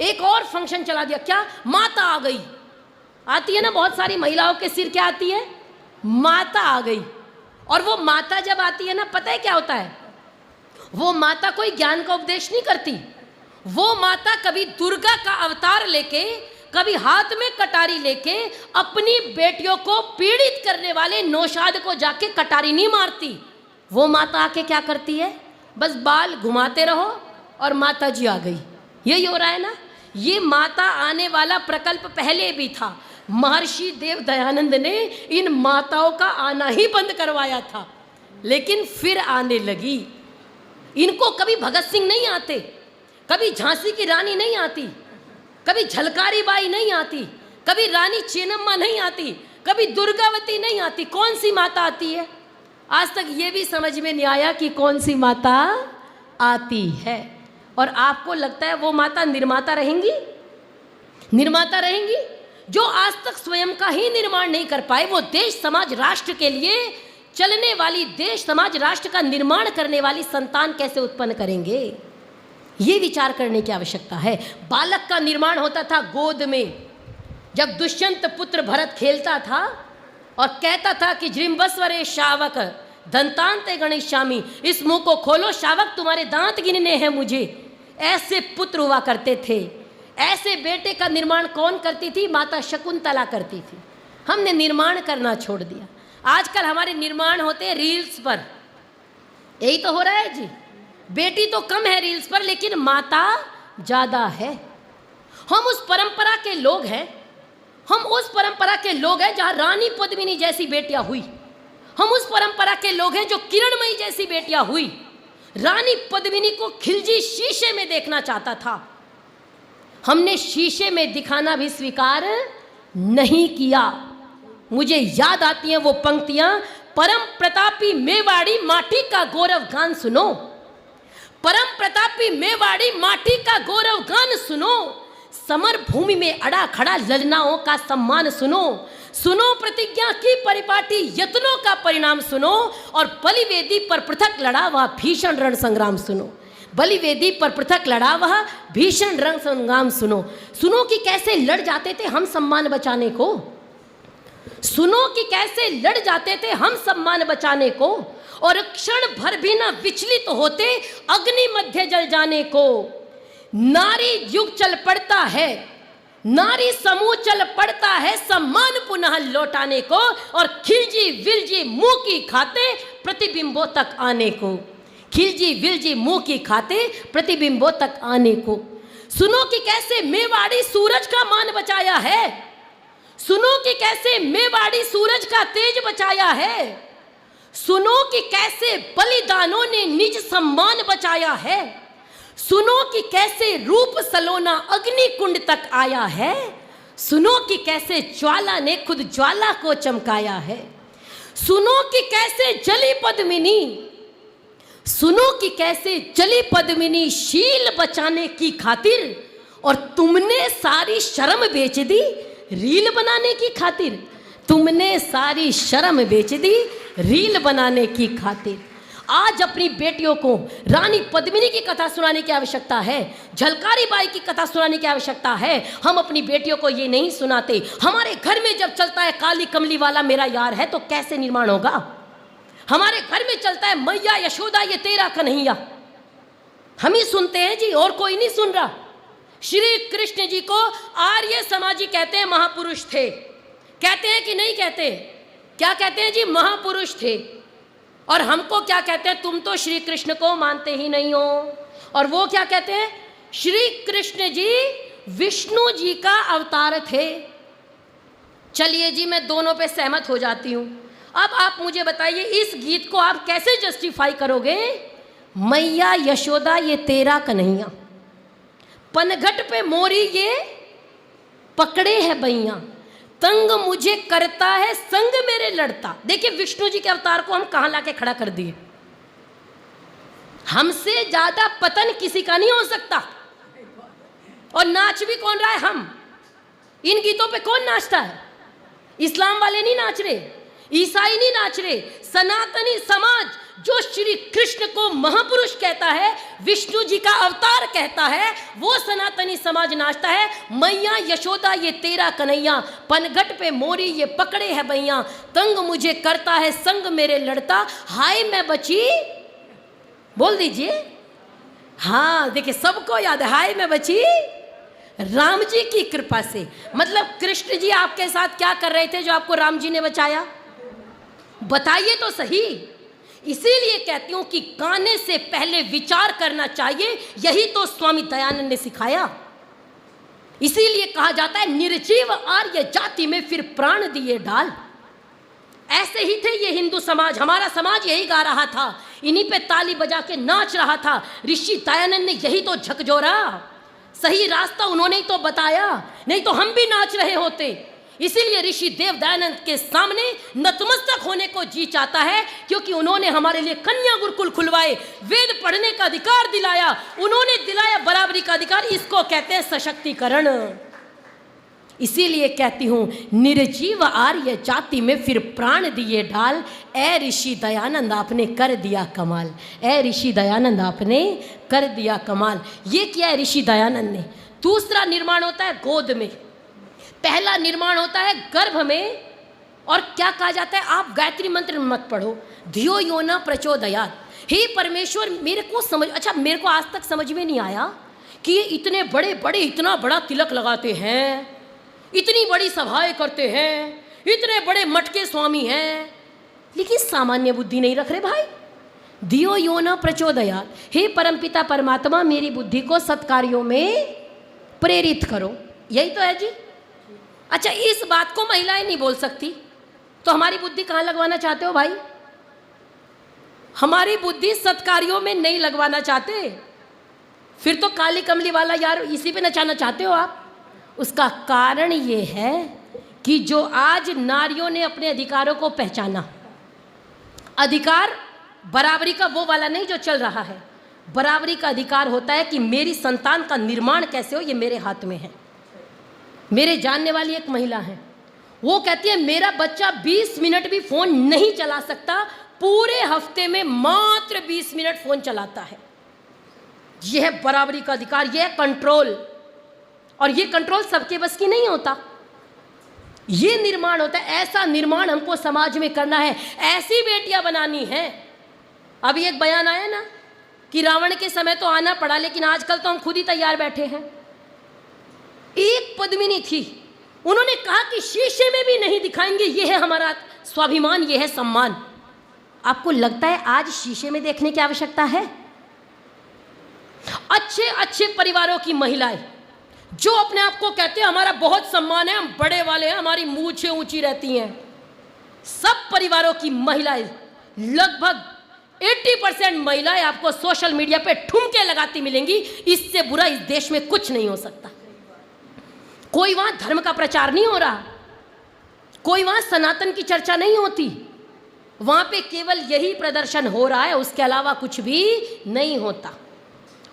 Speaker 1: एक और फंक्शन चला दिया, क्या? माता आ गई। आती है ना, बहुत सारी महिलाओं के सिर क्या आती है? माता आ गई। और वो माता जब आती है ना, पता है क्या होता है? वो माता कोई ज्ञान का उपदेश नहीं करती। वो माता कभी दुर्गा का अवतार लेके, कभी हाथ में कटारी लेके अपनी बेटियों को पीड़ित करने वाले नौशाद को जाके कटारी नहीं मारती। वो माता आके क्या करती है? बस बाल घुमाते रहो और माता जी आ गई। यही हो रहा है ना। ये माता आने वाला प्रकल्प पहले भी था। महर्षि देव दयानंद ने इन माताओं का आना ही बंद करवाया था, लेकिन फिर आने लगी। इनको कभी भगत सिंह नहीं आते, कभी झांसी की रानी नहीं आती, कभी झलकारी बाई नहीं आती, कभी रानी चेन्नम्मा नहीं आती, कभी दुर्गावती नहीं आती। कौन सी माता आती है? आज तक ये भी समझ में नहीं आया कि कौन सी माता आती है। और आपको लगता है वो माता निर्माता रहेंगी? निर्माता रहेंगी? जो आज तक स्वयं का ही निर्माण नहीं कर पाए, वो देश समाज राष्ट्र के लिए चलने वाली, देश समाज राष्ट्र का निर्माण करने वाली संतान कैसे उत्पन्न करेंगे? ये विचार करने की आवश्यकता है। बालक का निर्माण होता था गोद में। जब दुष्यंत पुत्र भरत खेलता था और कहता था कि जृंभस्वरे शावक दंतांते गणेश्यामी, इस मुंह को खोलो शावक, तुम्हारे दांत गिनने हैं मुझे। ऐसे पुत्र हुआ करते थे। ऐसे बेटे का निर्माण कौन करती थी? माता शकुंतला करती थी। हमने निर्माण करना छोड़ दिया। आजकल हमारे निर्माण होते हैं रील्स पर। यही तो हो रहा है जी। बेटी तो कम है रील्स पर, लेकिन माता ज़्यादा है। हम उस परंपरा के लोग हैं, हम उस परंपरा के लोग हैं जहाँ रानी पद्मिनी जैसी बेटियां हुई। हम उस परंपरा के लोग हैं जो किरणमयी जैसी बेटियां हुई। रानी पद्मिनी को खिलजी शीशे में देखना चाहता था। हमने शीशे में दिखाना भी स्वीकार नहीं किया। मुझे याद आती हैं वो पंक्तियां, परम प्रतापी मेवाड़ी माटी का गौरव गान सुनो, परम प्रतापी मेवाड़ी माटी का गौरव गान सुनो, समर भूमि में अड़ा खड़ा ललनाओं का सम्मान सुनो, सुनो प्रतिज्ञा की परिपाटी यत्नों का परिणाम सुनो, और बलिवेदी पर पृथक लड़ा वह भीषण रण संग्राम सुनो। बलिवेदी पर पृथक लड़ा वह भीषण रण संग्राम सुनो। सुनो कि कैसे लड़ जाते थे हम सम्मान बचाने को। सुनो कि कैसे लड़ जाते थे हम सम्मान बचाने को, और क्षण भर भी न विचलित होते अग्नि मध्य जल जाने को। नारी युग चल पड़ता है, नारी समूह चल पड़ता है सम्मान पुनः लौटाने को, और खिलजी विलजी मुंह की खाते प्रतिबिंबों तक आने को। खिलजी विलजी मुंह की खाते प्रतिबिंबों तक आने को। सुनो कि कैसे मेवाड़ी सूरज का मान बचाया है, सुनो कि कैसे मेवाड़ी सूरज का तेज बचाया है, सुनो कि कैसे बलिदानों ने निज सम्मान बचाया है, सुनो कि कैसे रूप सलोना अग्नि कुंड तक आया है, सुनो कि कैसे ज्वाला ने खुद ज्वाला को चमकाया है, सुनो कि कैसे जली पद्मिनी, सुनो कि कैसे जली पद्मिनी शील बचाने की खातिर, और तुमने सारी शर्म बेच दी रील बनाने की खातिर। तुमने सारी शर्म बेच दी रील बनाने की खातिर। आज अपनी बेटियों को रानी पद्मिनी की कथा सुनाने की आवश्यकता है, झलकारी बाई की कथा सुनाने की आवश्यकता है। हम अपनी बेटियों को ये नहीं सुनाते। हमारे घर में जब चलता है काली कमली वाला मेरा यार है, तो कैसे निर्माण होगा? हमारे घर में चलता है मैया यशोदा ये तेरा कन्हैया, हम ही सुनते हैं जी, और कोई नहीं सुन रहा। श्री कृष्ण जी को आर्य समाजी कहते हैं महापुरुष थे। कहते हैं कि नहीं कहते? क्या कहते हैं जी? महापुरुष थे। और हमको क्या कहते हैं? तुम तो श्री कृष्ण को मानते ही नहीं हो। और वो क्या कहते हैं? श्री कृष्ण जी विष्णु जी का अवतार थे। चलिए जी, मैं दोनों पे सहमत हो जाती हूँ। अब आप मुझे बताइए, इस गीत को आप कैसे जस्टिफाई करोगे? मैया यशोदा ये तेरा कन्हैया, पनघट पे मोरी ये पकड़े है बैया, तंग मुझे करता है संग मेरे लड़ता। देखिए विष्णु जी के अवतार को हम कहाँ लाके खड़ा कर दिए। हमसे ज्यादा पतन किसी का नहीं हो सकता। और नाच भी कौन रहा है? हम। इन गीतों पे कौन नाचता है? इस्लाम वाले नहीं नाच रहे, ईसाई नहीं नाच रहे, सनातनी समाज जो श्री कृष्ण को महापुरुष कहता है, विष्णु जी का अवतार कहता है, वो सनातनी समाज नाचता है। मैया यशोदा ये तेरा कन्हैया, पनघट पे मोरी ये पकड़े है बैया, तंग मुझे करता है संग मेरे लड़ता, हाय मैं बची। बोल दीजिए। हाँ देखिए, सबको याद है, हाय मैं बची राम जी की कृपा से। मतलब कृष्ण जी आपके साथ क्या कर रहे थे जो आपको राम जी ने बचाया? बताइए तो सही। इसीलिए कहती हूं कि गाने से पहले विचार करना चाहिए। यही तो स्वामी दयानंद ने सिखाया। इसीलिए कहा जाता है निर्जीव आर्य जाति में फिर प्राण दिए डाल। ऐसे ही थे ये हिंदू समाज। हमारा समाज यही गा रहा था, इन्हीं पे ताली बजा के नाच रहा था। ऋषि दयानंद ने यही तो झकझोरा, सही रास्ता उन्होंने ही तो बताया, नहीं तो हम भी नाच रहे होते। इसीलिए ऋषि देव दयानंद के सामने नतमस्तक होने को जी चाहता है, क्योंकि उन्होंने हमारे लिए कन्या गुरुकुल खुलवाए, वेद पढ़ने का अधिकार दिलाया, उन्होंने दिलाया बराबरी का अधिकार। इसको कहते हैं सशक्तिकरण। इसीलिए कहती हूं, निर्जीव आर्य जाति में फिर प्राण दिए ढाल, ए ऋषि दयानंद आपने कर दिया कमाल, ए ऋषि दयानंद आपने कर दिया कमाल। ये किया है ऋषि दयानंद ने। दूसरा निर्माण होता है गोद में, पहला निर्माण होता है गर्भ में। और क्या कहा जाता है, आप गायत्री मंत्र मत पढ़ो, धियो यो न प्रचोदयात्। हे परमेश्वर मेरे को समझ, अच्छा मेरे को आज तक समझ में नहीं आया कि ये इतने बड़े बड़े इतना बड़ा तिलक लगाते हैं, इतनी बड़ी सभाएं करते हैं, इतने बड़े मठ के स्वामी हैं, लेकिन सामान्य बुद्धि नहीं रख रहे भाई। धियो यो न प्रचोदयात्, हे परमपिता परमात्मा मेरी बुद्धि को सत्कार्यों में प्रेरित करो, यही तो है जी। अच्छा इस बात को महिलाएं नहीं बोल सकती, तो हमारी बुद्धि कहाँ लगवाना चाहते हो भाई? हमारी बुद्धि सत्कार्यों में नहीं लगवाना चाहते, फिर तो काली कमली वाला यार इसी पे नचाना चाहते हो आप। उसका कारण ये है कि जो आज नारियों ने अपने अधिकारों को पहचाना, अधिकार बराबरी का वो वाला नहीं जो चल रहा है, बराबरी का अधिकार होता है कि मेरी संतान का निर्माण कैसे हो, ये मेरे हाथ में है। मेरे जानने वाली एक महिला है, वो कहती है मेरा बच्चा 20 मिनट भी फोन नहीं चला सकता, पूरे हफ्ते में मात्र 20 मिनट फोन चलाता है। यह है बराबरी का अधिकार, यह है कंट्रोल। और ये कंट्रोल सबके बस की नहीं होता, ये निर्माण होता है। ऐसा निर्माण हमको समाज में करना है, ऐसी बेटियां बनानी है। अभी एक बयान आया ना कि रावण के समय तो आना पड़ा, लेकिन आजकल तो हम खुद ही तैयार बैठे हैं। एक पद्मिनी थी, उन्होंने कहा कि शीशे में भी नहीं दिखाएंगे, ये है हमारा स्वाभिमान, ये है सम्मान। आपको लगता है आज शीशे में देखने की आवश्यकता है? अच्छे अच्छे परिवारों की महिलाएं जो अपने आप को कहते हैं हमारा बहुत सम्मान है, हम बड़े वाले हैं, हमारी मूछें ऊंची रहती हैं, सब परिवारों की महिलाएं, लगभग 80% महिलाएं आपको सोशल मीडिया पे ठुमके लगाती मिलेंगी। इससे बुरा इस देश में कुछ नहीं हो सकता। कोई वहां धर्म का प्रचार नहीं हो रहा, कोई वहां सनातन की चर्चा नहीं होती, वहां पे केवल यही प्रदर्शन हो रहा है, उसके अलावा कुछ भी नहीं होता।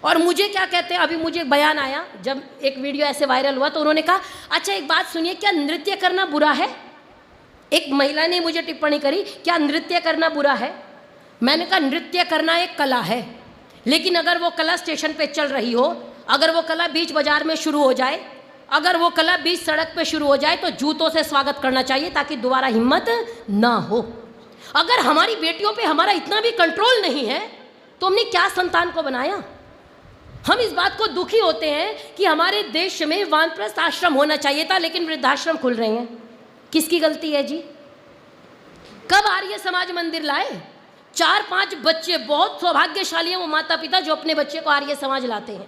Speaker 1: और मुझे क्या कहते हैं, अभी मुझे एक बयान आया, जब एक वीडियो ऐसे वायरल हुआ तो उन्होंने कहा अच्छा एक बात सुनिए, क्या नृत्य करना बुरा है? एक महिला ने मुझे टिप्पणी करी, क्या नृत्य करना बुरा है? मैंने कहा नृत्य करना एक कला है, लेकिन अगर वो कला स्टेशन पे चल रही हो, अगर वो कला बीच बाजार में शुरू हो जाए, अगर वो कला बीच सड़क पे शुरू हो जाए, तो जूतों से स्वागत करना चाहिए ताकि दोबारा हिम्मत ना हो। अगर हमारी बेटियों पे हमारा इतना भी कंट्रोल नहीं है तो हमने क्या संतान को बनाया? हम इस बात को दुखी होते हैं कि हमारे देश में वानप्रस्थ आश्रम होना चाहिए था, लेकिन वृद्धाश्रम खुल रहे हैं। किसकी गलती है जी? कब आर्य समाज मंदिर लाए? 4-5 बच्चे, बहुत सौभाग्यशाली है वो माता पिता जो अपने बच्चे को आर्य समाज लाते हैं,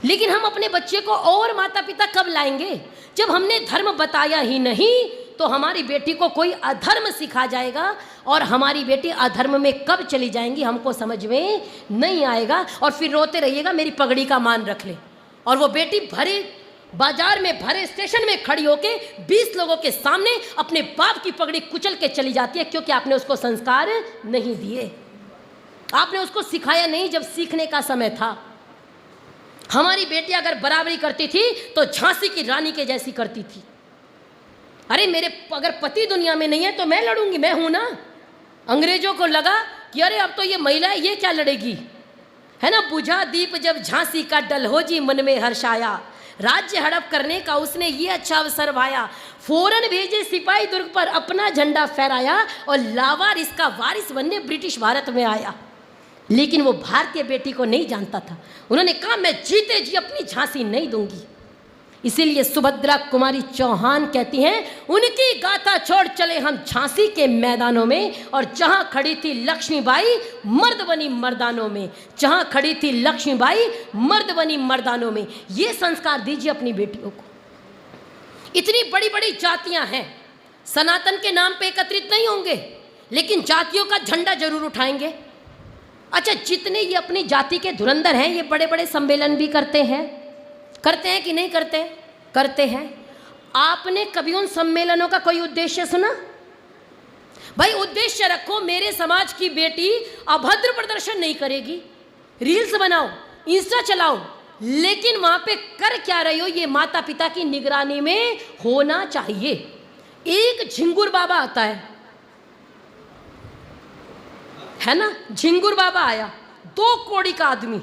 Speaker 1: लेकिन हम अपने बच्चे को और माता पिता कब लाएंगे? जब हमने धर्म बताया ही नहीं तो हमारी बेटी को कोई अधर्म सिखा जाएगा, और हमारी बेटी अधर्म में कब चली जाएंगी हमको समझ में नहीं आएगा। और फिर रोते रहिएगा मेरी पगड़ी का मान रख ले, और वो बेटी भरे बाजार में, भरे स्टेशन में खड़ी होके 20 लोगों के सामने अपने बाप की पगड़ी कुचल के चली जाती है, क्योंकि आपने उसको संस्कार नहीं दिए, आपने उसको सिखाया नहीं जब सीखने का समय था। हमारी बेटी अगर बराबरी करती थी तो झांसी की रानी के जैसी करती थी। अरे मेरे अगर पति दुनिया में नहीं है तो मैं लड़ूंगी, मैं हूं ना। अंग्रेजों को लगा कि अरे अब तो ये महिला है, ये क्या लड़ेगी, है ना। बुझा दीप जब झांसी का डलहौजी मन में हर्ष आया, राज्य हड़प करने का उसने ये अच्छा अवसर भाया। फौरन भेजे सिपाही दुर्ग पर अपना झंडा फहराया, और लावार इसका वारिस बनने ब्रिटिश भारत में आया। लेकिन वो भारतीय बेटी को नहीं जानता था। उन्होंने कहा मैं जीते जी अपनी झांसी नहीं दूंगी। इसीलिए सुभद्रा कुमारी चौहान कहती हैं, उनकी गाथा छोड़ चले हम झांसी के मैदानों में, और जहां खड़ी थी लक्ष्मीबाई मर्द बनी मर्दानों में, जहां खड़ी थी लक्ष्मीबाई मर्द बनी मर्दानों में। ये संस्कार दीजिए अपनी बेटियों को। इतनी बड़ी बड़ी जातियां हैं, सनातन के नाम पे एकत्रित नहीं होंगे, लेकिन जातियों का झंडा जरूर उठाएंगे। अच्छा, जितने ये अपनी जाति के धुरंधर हैं, ये बड़े बड़े सम्मेलन भी करते हैं कि नहीं करते? करते हैं। आपने कभी उन सम्मेलनों का कोई उद्देश्य सुना? भाई उद्देश्य रखो, मेरे समाज की बेटी अभद्र प्रदर्शन नहीं करेगी, रील्स बनाओ, इंस्टा चलाओ, लेकिन वहां पे कर क्या रही हो ये माता पिता की निगरानी में होना चाहिए। एक झिंगुर बाबा आता है ना, झिंगुर बाबा आया, 2 कौड़ी का आदमी,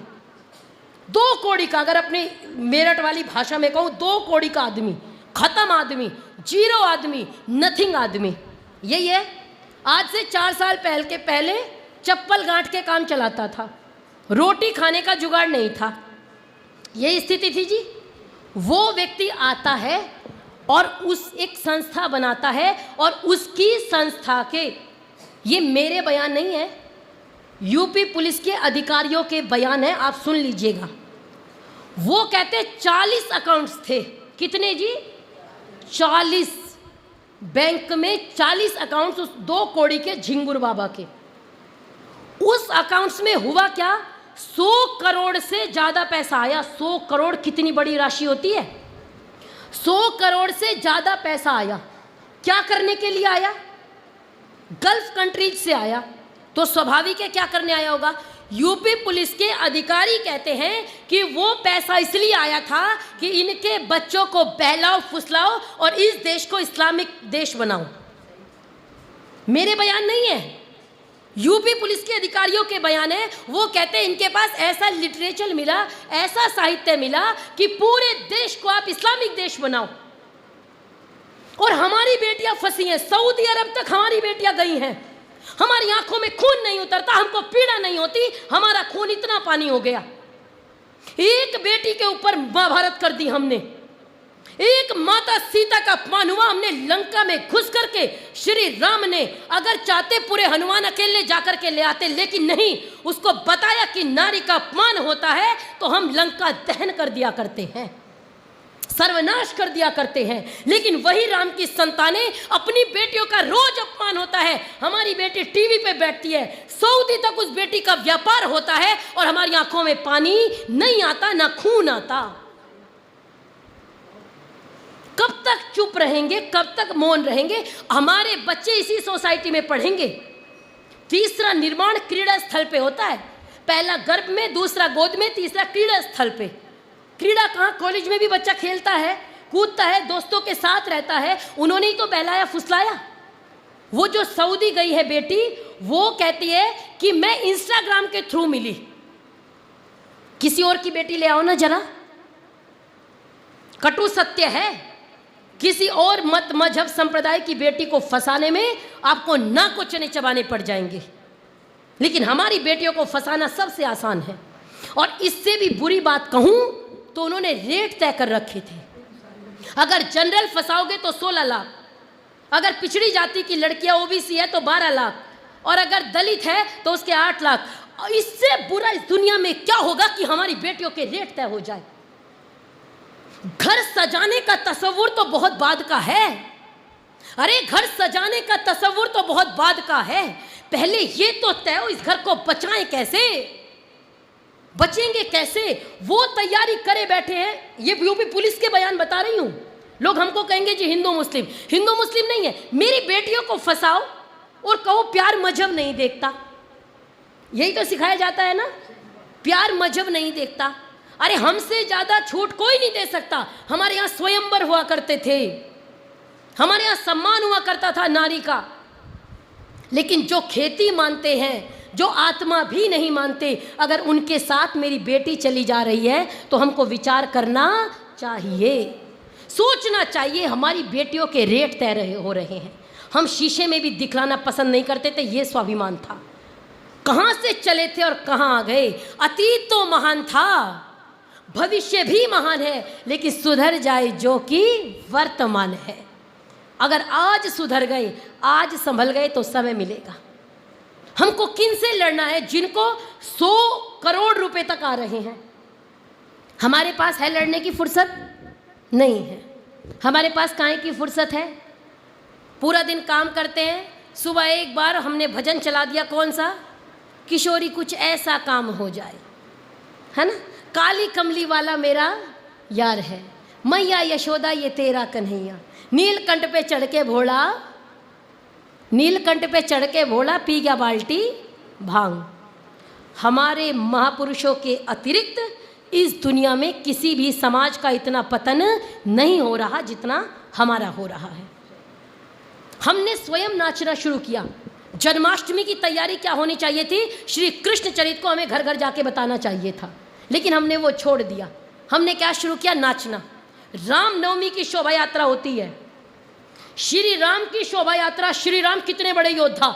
Speaker 1: 2 कौड़ी का, अगर अपने मेरठ वाली भाषा में कहूं 2 कौड़ी का आदमी, खत्म आदमी, जीरो आदमी, नथिंग आदमी। यही है। आज से 4 साल पहले चप्पल गांठ के काम चलाता था, रोटी खाने का जुगाड़ नहीं था, यही स्थिति थी जी। वो व्यक्ति आता है और उस एक संस्था बनाता है, और उसकी संस्था के, ये मेरे बयान नहीं है, यूपी पुलिस के अधिकारियों के बयान है, आप सुन लीजिएगा। वो कहते 40 अकाउंट्स थे। कितने जी? 40। बैंक में 40 अकाउंट्स उस 2 कौड़ी के झिंगुर बाबा के। उस अकाउंट्स में हुआ क्या, 100 करोड़ से ज्यादा पैसा आया। 100 करोड़ कितनी बड़ी राशि होती है? 100 करोड़ से ज्यादा पैसा आया। क्या करने के लिए आया? गल्फ कंट्रीज से आया, तो स्वाभाविक है क्या करने आया होगा। यूपी पुलिस के अधिकारी कहते हैं कि वो पैसा इसलिए आया था कि इनके बच्चों को बहलाओ फुसलाओ और इस देश को इस्लामिक देश बनाओ। मेरे बयान नहीं है, यूपी पुलिस के अधिकारियों के बयान है। वो कहते हैं इनके पास ऐसा लिटरेचर मिला, ऐसा साहित्य मिला कि पूरे देश को आप इस्लामिक देश बनाओ। और हमारी बेटियां फंसी हैं, सऊदी अरब तक हमारी बेटियां गई हैं। हमारी आंखों में खून नहीं उतरता, हमको पीड़ा नहीं होती, हमारा खून इतना पानी हो गया। एक बेटी के ऊपर महाभारत कर दी हमने, एक माता सीता का अपमान हुआ हमने लंका में घुस करके। श्री राम ने अगर चाहते पूरे हनुमान अकेले जाकर के ले आते, लेकिन नहीं, उसको बताया कि नारी का अपमान होता है तो हम लंका दहन कर दिया करते हैं, सर्वनाश कर दिया करते हैं। लेकिन वही राम की संतानें, अपनी बेटियों का रोज अपमान होता है। हमारी बेटी टीवी पे बैठती है, सऊदी तक उस बेटी का व्यापार होता है, और हमारी आंखों में पानी नहीं आता, ना खून आता। कब तक चुप रहेंगे, कब तक मौन रहेंगे? हमारे बच्चे इसी सोसाइटी में पढ़ेंगे। तीसरा निर्माण क्रीड़ा स्थल पे होता है, पहला गर्भ में, दूसरा गोद में, तीसरा क्रीड़ा स्थल पे। क्रीड़ा कहाँ? कॉलेज में भी बच्चा खेलता है, कूदता है, दोस्तों के साथ रहता है, उन्होंने ही तो बहलाया फुसलाया। वो जो सऊदी गई है बेटी, वो कहती है कि मैं इंस्टाग्राम के थ्रू मिली। किसी और की बेटी ले आओ ना जरा, कटु सत्य है। किसी और मत मजहब संप्रदाय की बेटी को फंसाने में आपको ना को चने चबाने पड़ जाएंगे, लेकिन हमारी बेटियों को फंसाना सबसे आसान है। और इससे भी बुरी बात कहूं तो उन्होंने रेट तय कर रखे थे। अगर जनरल फंसाओगे तो 16 लाख, अगर पिछड़ी जाति की लड़कियां ओबीसी है तो 12 लाख, और अगर दलित है तो उसके 8 लाख। इससे बुरा इस दुनिया में क्या होगा कि हमारी बेटियों के रेट तय हो जाए। घर सजाने का तस्वुर तो बहुत बाद का है। अरे घर सजाने का तस्वुर तो बहुत बाद का है, पहले ये तो तय हो इस घर को बचाएं कैसे, बचेंगे कैसे, वो तैयारी करे बैठे हैं। ये यूपी पुलिस के बयान बता रही हूं। लोग हमको कहेंगे जी हिंदू मुस्लिम, हिंदू मुस्लिम नहीं है। मेरी बेटियों को फंसाओ और कहो प्यार मजहब नहीं देखता, यही तो सिखाया जाता है ना, प्यार मजहब नहीं देखता। अरे हमसे ज्यादा छूट कोई नहीं दे सकता। हमारे यहाँ स्वयंवर हुआ करते थे, हमारे यहाँ सम्मान हुआ करता था नारी का। लेकिन जो खेती मानते हैं, जो आत्मा भी नहीं मानते, अगर उनके साथ मेरी बेटी चली जा रही है तो हमको विचार करना चाहिए, सोचना चाहिए। हमारी बेटियों के रेट तय हो रहे हैं। हम शीशे में भी दिखलाना पसंद नहीं करते थे, ये स्वाभिमान था। कहाँ से चले थे और कहाँ आ गए। अतीत तो महान था, भविष्य भी महान है, लेकिन सुधर जाए जो कि वर्तमान है। अगर आज सुधर गए, आज संभल गए तो समय मिलेगा। हमको किन से लड़ना है? जिनको 100 करोड़ रुपए तक आ रहे हैं। हमारे पास है लड़ने की फुर्सत? नहीं है। हमारे पास काहे की फुर्सत है? पूरा दिन काम करते हैं, सुबह एक बार हमने भजन चला दिया, कौन सा? किशोरी कुछ ऐसा काम हो जाए, है ना। काली कमली वाला मेरा यार है, मैया यशोदा ये तेरा कन्हैया। नीलकंठ पे चढ़ के भोला, नीलकंठ पे चढ़ के भोला पी गया बाल्टी भांग। हमारे महापुरुषों के अतिरिक्त इस दुनिया में किसी भी समाज का इतना पतन नहीं हो रहा जितना हमारा हो रहा है। हमने स्वयं नाचना शुरू किया। जन्माष्टमी की तैयारी क्या होनी चाहिए थी? श्री कृष्ण चरित्र को हमें घर घर जाके बताना चाहिए था, लेकिन हमने वो छोड़ दिया। हमने क्या शुरू किया? नाचना। रामनवमी की शोभा यात्रा होती है, श्री राम की शोभा यात्रा। श्री राम कितने बड़े योद्धा,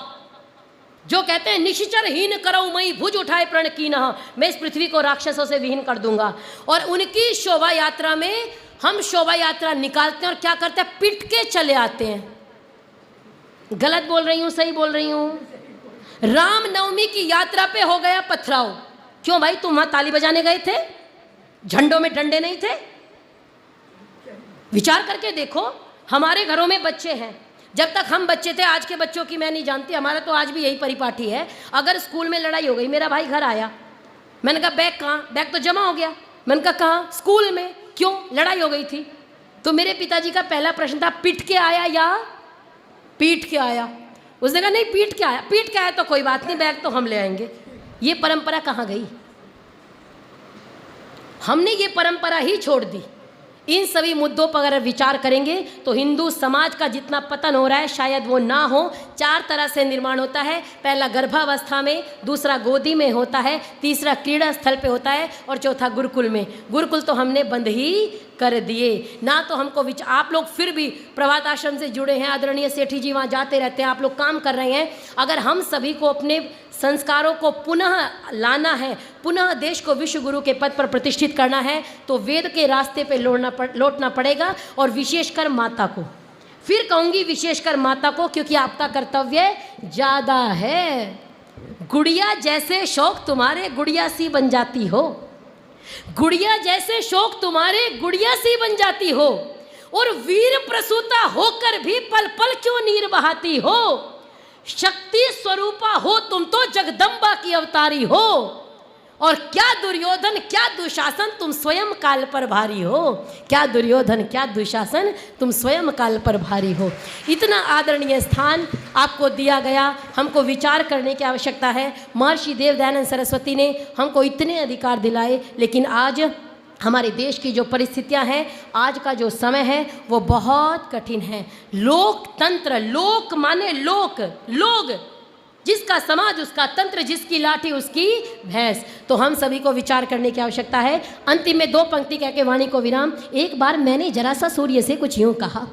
Speaker 1: जो कहते हैं निशिचर हीन करऊ मई भुज उठाए प्रण कीनहा, मैं इस पृथ्वी को राक्षसों से विहीन कर दूंगा। और उनकी शोभा यात्रा में हम शोभा यात्रा निकालते हैं और क्या करते हैं? पिट के चले आते हैं। गलत बोल रही हूँ, सही बोल रही हूँ? रामनवमी की यात्रा पे हो गया पथराव। क्यों भाई? तुम वहां ताली बजाने गए थे, झंडों में डंडे नहीं थे? विचार करके देखो। हमारे घरों में बच्चे हैं, जब तक हम बच्चे थे, आज के बच्चों की मैं नहीं जानती, हमारा तो आज भी यही परिपाटी है। अगर स्कूल में लड़ाई हो गई, मेरा भाई घर आया, मैंने कहा बैग कहाँ? बैग तो जमा हो गया। मैंने कहा कहाँ? स्कूल में। क्यों? लड़ाई हो गई थी। तो मेरे पिताजी का पहला प्रश्न था, पिट के आया या पीट के आया? उसने कहा नहीं, पीट के आया। पीट के आया तो कोई बात नहीं, बैग तो हम ले आएंगे। ये परंपरा कहाँ गई? हमने ये परंपरा ही छोड़ दी। इन सभी मुद्दों पर अगर विचार करेंगे तो हिंदू समाज का जितना पतन हो रहा है शायद वो ना हो। 4 तरह से निर्माण होता है। पहला गर्भावस्था में, दूसरा गोदी में होता है, तीसरा क्रीड़ा स्थल पे होता है, और चौथा गुरुकुल में। गुरुकुल तो हमने बंद ही कर दिए ना। तो हमको आप लोग फिर भी प्रभात आश्रम से जुड़े हैं, आदरणीय सेठी जी वहाँ जाते रहते हैं, आप लोग काम कर रहे हैं। अगर हम सभी को अपने संस्कारों को पुनः लाना है, पुनः देश को विश्व गुरु के पद पर प्रतिष्ठित करना है, तो वेद के रास्ते पे लौटना पड़ेगा। और विशेषकर माता को, फिर कहूँगी विशेषकर माता को, क्योंकि आपका कर्तव्य ज़्यादा है। गुड़िया जैसे शौक तुम्हारे गुड़िया सी बन जाती हो, गुड़िया जैसे शौक तुम्हारे गुड़िया सी बन जाती हो, और वीर प्रसूता होकर भी पल पल क्यों नीर बहाती हो। शक्ति स्वरूपा हो तुम तो जगदम्बा की अवतारी हो, और क्या दुर्योधन क्या दुशासन तुम स्वयं काल पर भारी हो। क्या दुर्योधन क्या दुशासन तुम स्वयं काल पर भारी हो। इतना आदरणीय स्थान आपको दिया गया, हमको विचार करने की आवश्यकता है। महर्षि देव दयानंद सरस्वती ने हमको इतने अधिकार दिलाए, लेकिन आज हमारे देश की जो परिस्थितियां हैं, आज का जो समय है वो बहुत कठिन है। लोकतंत्र, लोक माने लोक, लोग, जिसका समाज उसका तंत्र, जिसकी लाठी उसकी भैंस। तो हम सभी को विचार करने की आवश्यकता है। अंतिम में 2 पंक्ति कह के वाणी को विराम। एक बार मैंने जरा सा सूर्य से कुछ यूं कहा,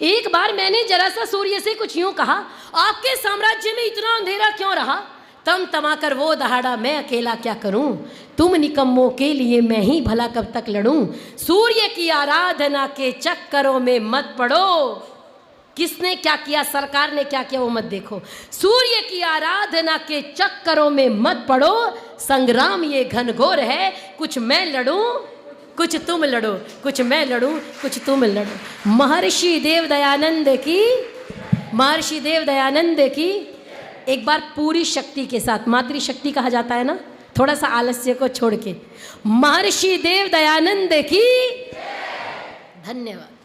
Speaker 1: एक बार मैंने जरा सा सूर्य से कुछ यूं कहा, आपके साम्राज्य में इतना अंधेरा क्यों रहा? तम तमाकर वो दहाड़ा मैं अकेला क्या करूं, तुम निकम्मों के लिए मैं ही भला कब तक लड़ूं। सूर्य की आराधना के चक्करों में मत पड़ो। किसने क्या किया, सरकार ने क्या किया वो मत देखो। सूर्य की आराधना के चक्करों में मत पड़ो। संग्राम ये घनघोर है, कुछ मैं लड़ूं कुछ तुम लड़ो, कुछ मैं लड़ूं कुछ तुम लड़ो। महर्षि देव दयानंद की, महर्षि देव दयानंद की। एक बार पूरी शक्ति के साथ, मातृशक्ति कहा जाता है ना, थोड़ा सा आलस्य को छोड़ के, महर्षि देव दयानंद की। धन्यवाद।